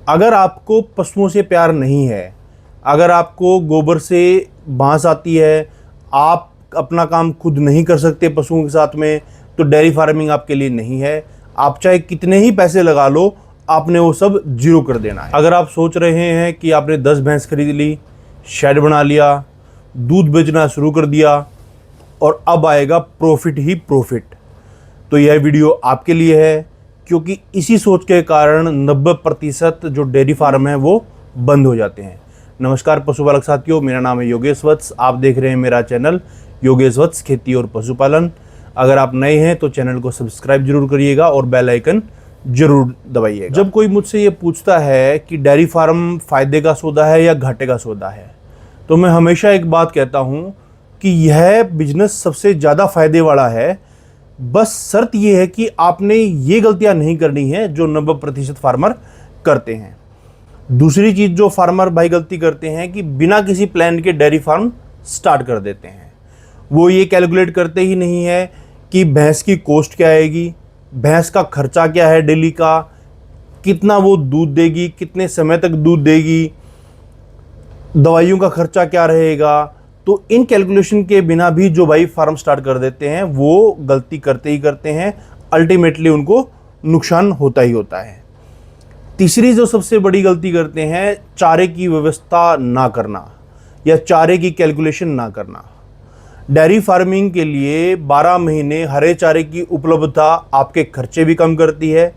अगर आपको पशुओं से प्यार नहीं है, अगर आपको गोबर से बांस आती है, आप अपना काम खुद नहीं कर सकते पशुओं के साथ में, तो डेयरी फार्मिंग आपके लिए नहीं है। आप चाहे कितने ही पैसे लगा लो, आपने वो सब जीरो कर देना है। अगर आप सोच रहे हैं कि आपने 10 भैंस खरीद ली, शेड बना लिया, दूध बेचना शुरू कर दिया और अब आएगा प्रॉफिट ही प्रॉफिट, तो यह वीडियो आपके लिए है। क्योंकि इसी सोच के कारण 90% जो डेयरी फार्म है वो बंद हो जाते हैं। नमस्कार पशुपालक साथियों, मेरा नाम है योगेश वत्स। आप देख रहे हैं मेरा चैनल योगेश वत्स खेती और पशुपालन। अगर आप नए हैं तो चैनल को सब्सक्राइब जरूर करिएगा और बेल आइकन जरूर दबाइएगा। जब कोई मुझसे ये पूछता है कि डेयरी फार्म फायदे का सौदा है या घाटे का सौदा है, तो मैं हमेशा एक बात कहता हूँ कि यह बिजनेस सबसे ज़्यादा फायदे वाला है। बस शर्त यह है कि आपने ये गलतियां नहीं करनी है जो 90% फार्मर करते हैं। दूसरी चीज़ जो फार्मर भाई गलती करते हैं कि बिना किसी प्लान के डेयरी फार्म स्टार्ट कर देते हैं। वो ये कैलकुलेट करते ही नहीं है कि भैंस की कॉस्ट क्या आएगी, भैंस का खर्चा क्या है डेली का, कितना वो दूध देगी, कितने समय तक दूध देगी, दवाइयों का खर्चा क्या रहेगा। तो इन कैलकुलेशन के बिना भी जो भाई फार्म स्टार्ट कर देते हैं वो गलती करते ही करते हैं, अल्टीमेटली उनको नुकसान होता ही होता है। तीसरी जो सबसे बड़ी गलती करते हैं, चारे की व्यवस्था ना करना या चारे की कैलकुलेशन ना करना। डेयरी फार्मिंग के लिए 12 महीने हरे चारे की उपलब्धता आपके खर्चे भी कम करती है,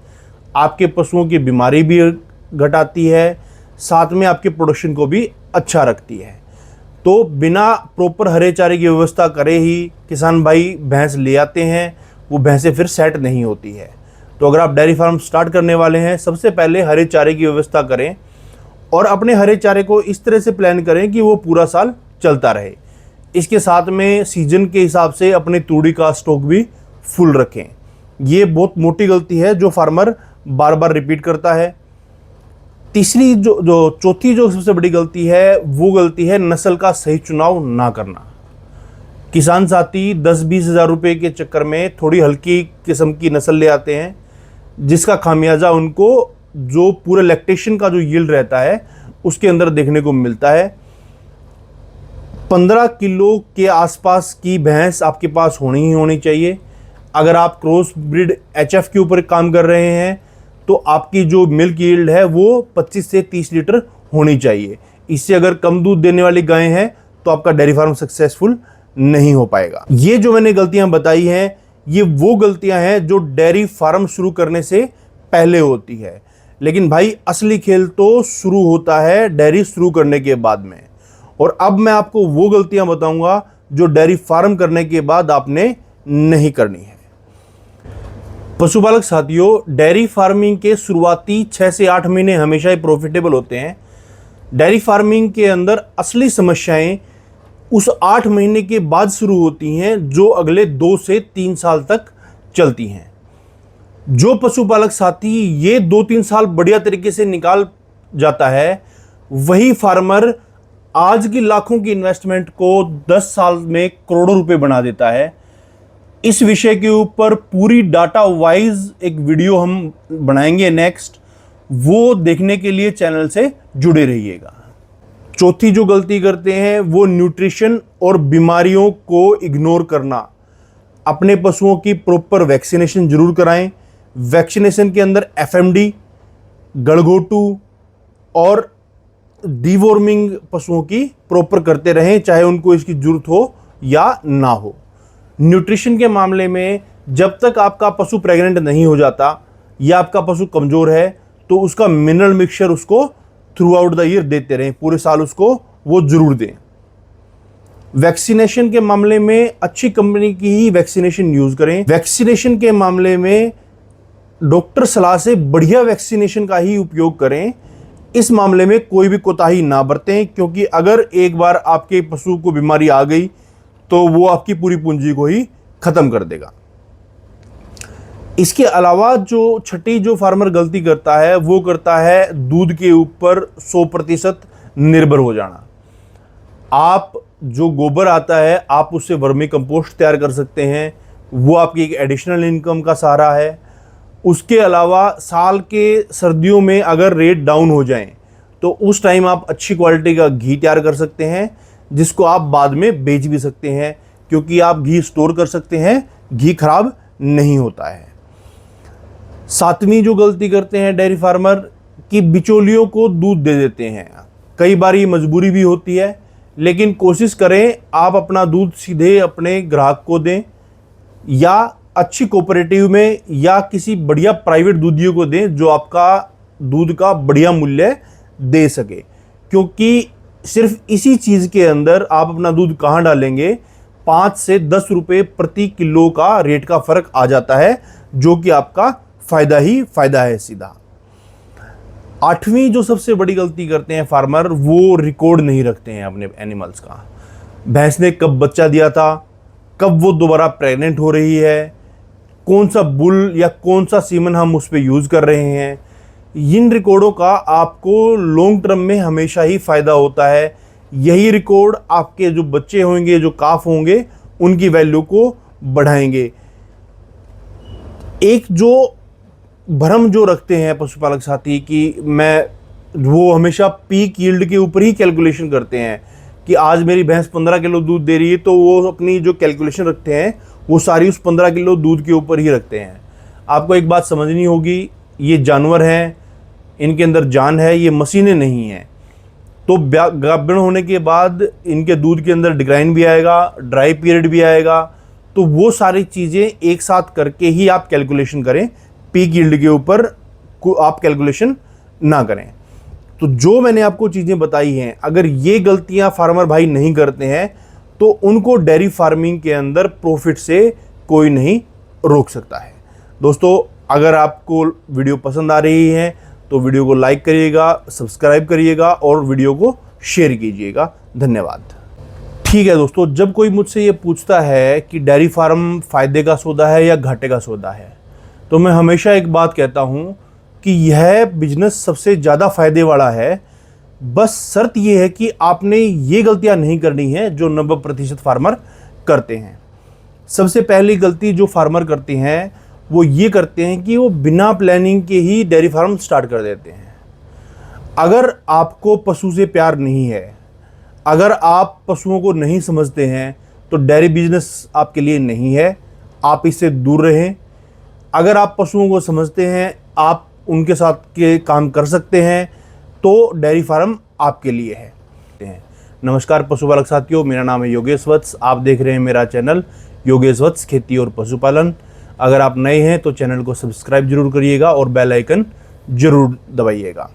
आपके पशुओं की बीमारी भी घटाती है, साथ में आपके प्रोडक्शन को भी अच्छा रखती है। तो बिना प्रॉपर हरे चारे की व्यवस्था करे ही किसान भाई भैंस ले आते हैं, वो भैंसें फिर सेट नहीं होती है। तो अगर आप डेयरी फार्म स्टार्ट करने वाले हैं, सबसे पहले हरे चारे की व्यवस्था करें और अपने हरे चारे को इस तरह से प्लान करें कि वो पूरा साल चलता रहे। इसके साथ में सीजन के हिसाब से अपने तूड़ी का स्टॉक भी फुल रखें। ये बहुत मोटी गलती है जो फार्मर बार बार रिपीट करता है। तीसरी चौथी जो सबसे बड़ी गलती है वो गलती है नस्ल का सही चुनाव ना करना। किसान साथी 10-20 हज़ार रुपये के चक्कर में थोड़ी हल्की किस्म की नस्ल ले आते हैं, जिसका खामियाजा उनको जो पूरे लैक्टेशन का जो यील्ड रहता है उसके अंदर देखने को मिलता है। 15 किलो के आसपास की भैंस आपके पास होनी ही होनी चाहिए। अगर आप क्रॉस ब्रीड HF के ऊपर काम कर रहे हैं तो आपकी जो मिल्क यील्ड है वो 25 से 30 लीटर होनी चाहिए। इससे अगर कम दूध देने वाली गायें हैं तो आपका डेयरी फार्म सक्सेसफुल नहीं हो पाएगा। ये जो मैंने गलतियां बताई हैं, ये वो गलतियां हैं जो डेयरी फार्म शुरू करने से पहले होती है। लेकिन भाई असली खेल तो शुरू होता है डेयरी शुरू करने के बाद में। और अब मैं आपको वो गलतियां बताऊंगा जो डेयरी फार्म करने के बाद आपने नहीं करनी है। पशुपालक साथियों, डेयरी फार्मिंग के शुरुआती 6 से 8 महीने हमेशा ही प्रॉफिटेबल होते हैं। डेयरी फार्मिंग के अंदर असली समस्याएं उस 8 महीने के बाद शुरू होती हैं जो अगले 2 से 3 साल तक चलती हैं। जो पशुपालक साथी ये 2-3 साल बढ़िया तरीके से निकाल जाता है, वही फार्मर आज की लाखों की इन्वेस्टमेंट को 10 साल में करोड़ों रुपए बना देता है। इस विषय के ऊपर पूरी डाटा वाइज एक वीडियो हम बनाएंगे नेक्स्ट, वो देखने के लिए चैनल से जुड़े रहिएगा। चौथी जो गलती करते हैं वो न्यूट्रिशन और बीमारियों को इग्नोर करना। अपने पशुओं की प्रॉपर वैक्सीनेशन जरूर कराएं। वैक्सीनेशन के अंदर FMD, गलघोटू और डीवॉर्मिंग पशुओं की प्रॉपर करते रहें, चाहे उनको इसकी जरूरत हो या ना हो। न्यूट्रिशन के मामले में जब तक आपका पशु प्रेग्नेंट नहीं हो जाता या आपका पशु कमज़ोर है तो उसका मिनरल मिक्सचर उसको थ्रू आउट द ईयर देते रहें, पूरे साल उसको वो ज़रूर दें। वैक्सीनेशन के मामले में अच्छी कंपनी की ही वैक्सीनेशन यूज़ करें। वैक्सीनेशन के मामले में डॉक्टर सलाह से बढ़िया वैक्सीनेशन का ही उपयोग करें। इस मामले में कोई भी कोताही ना बरतें, क्योंकि अगर एक बार आपके पशु को बीमारी आ गई तो वो आपकी पूरी पूंजी को ही खत्म कर देगा। इसके अलावा जो छठी जो फार्मर गलती करता है वो करता है दूध के ऊपर 100% निर्भर हो जाना। आप जो गोबर आता है आप उससे वर्मी कंपोस्ट तैयार कर सकते हैं, वो आपकी एक एडिशनल इनकम का सहारा है। उसके अलावा साल के सर्दियों में अगर रेट डाउन हो जाएं तो उस टाइम आप अच्छी क्वालिटी का घी तैयार कर सकते हैं, जिसको आप बाद में बेच भी सकते हैं, क्योंकि आप घी स्टोर कर सकते हैं, घी खराब नहीं होता है। सातवीं जो गलती करते हैं डेयरी फार्मर कि बिचौलियों को दूध दे देते हैं। कई बार ये मजबूरी भी होती है, लेकिन कोशिश करें आप अपना दूध सीधे अपने ग्राहक को दें, या अच्छी कोऑपरेटिव में या किसी बढ़िया प्राइवेट दूधियों को दें जो आपका दूध का बढ़िया मूल्य दे सके। क्योंकि सिर्फ इसी चीज़ के अंदर आप अपना दूध कहाँ डालेंगे, 5 से 10 रुपये प्रति किलो का रेट का फ़र्क आ जाता है, जो कि आपका फ़ायदा ही फ़ायदा है सीधा। 8वीं जो सबसे बड़ी गलती करते हैं फार्मर, वो रिकॉर्ड नहीं रखते हैं अपने एनिमल्स का। भैंस ने कब बच्चा दिया था, कब वो दोबारा प्रेग्नेंट हो रही है, कौन सा बुल या कौन सा सीमन हम उस पर यूज़ कर रहे हैं। इन रिकॉर्डों का आपको लॉन्ग टर्म में हमेशा ही फ़ायदा होता है। यही रिकॉर्ड आपके जो बच्चे होंगे, जो काफ होंगे, उनकी वैल्यू को बढ़ाएंगे। एक जो भ्रम जो रखते हैं पशुपालक साथी कि वो हमेशा पीक यील्ड के ऊपर ही कैलकुलेशन करते हैं कि आज मेरी भैंस 15 किलो दूध दे रही है, तो वो अपनी जो कैलकुलेशन रखते हैं वो सारी उस 15 किलो दूध के ऊपर ही रखते हैं। आपको एक बात समझनी होगी, ये जानवर हैं, इनके अंदर जान है, ये मशीनें नहीं हैं। तो गाभिन होने के बाद इनके दूध के अंदर डिक्लाइन भी आएगा, ड्राई पीरियड भी आएगा, तो वो सारी चीज़ें एक साथ करके ही आप कैलकुलेशन करें। पीक यील्ड के ऊपर आप कैलकुलेशन ना करें। तो जो मैंने आपको चीज़ें बताई हैं, अगर ये गलतियां फार्मर भाई नहीं करते हैं तो उनको डेयरी फार्मिंग के अंदर प्रॉफिट से कोई नहीं रोक सकता है। दोस्तों, अगर आपको वीडियो पसंद आ रही है तो वीडियो को लाइक करिएगा, सब्सक्राइब करिएगा और वीडियो को शेयर कीजिएगा। धन्यवाद। ठीक है दोस्तों, जब कोई मुझसे ये पूछता है कि डेयरी फार्म फ़ायदे का सौदा है या घाटे का सौदा है, तो मैं हमेशा एक बात कहता हूँ कि यह बिजनेस सबसे ज़्यादा फ़ायदे वाला है। बस शर्त यह है कि आपने ये गलतियाँ नहीं करनी है जो 90% फार्मर करते हैं। सबसे पहली गलती जो फार्मर करते हैं वो ये करते हैं कि वो बिना प्लानिंग के ही डेयरी फार्म स्टार्ट कर देते हैं। अगर आपको पशु से प्यार नहीं है, अगर आप पशुओं को नहीं समझते हैं, तो डेयरी बिजनेस आपके लिए नहीं है, आप इससे दूर रहें। अगर आप पशुओं को समझते हैं, आप उनके साथ के काम कर सकते हैं, तो डेयरी फार्म आपके लिए है। नमस्कार पशुपालक साथियों, मेरा नाम है योगेश वत्स। आप देख रहे हैं मेरा चैनल योगेश वत्स खेती और पशुपालन। अगर आप नए हैं तो चैनल को सब्सक्राइब जरूर करिएगा और बेल आइकन जरूर दबाइएगा।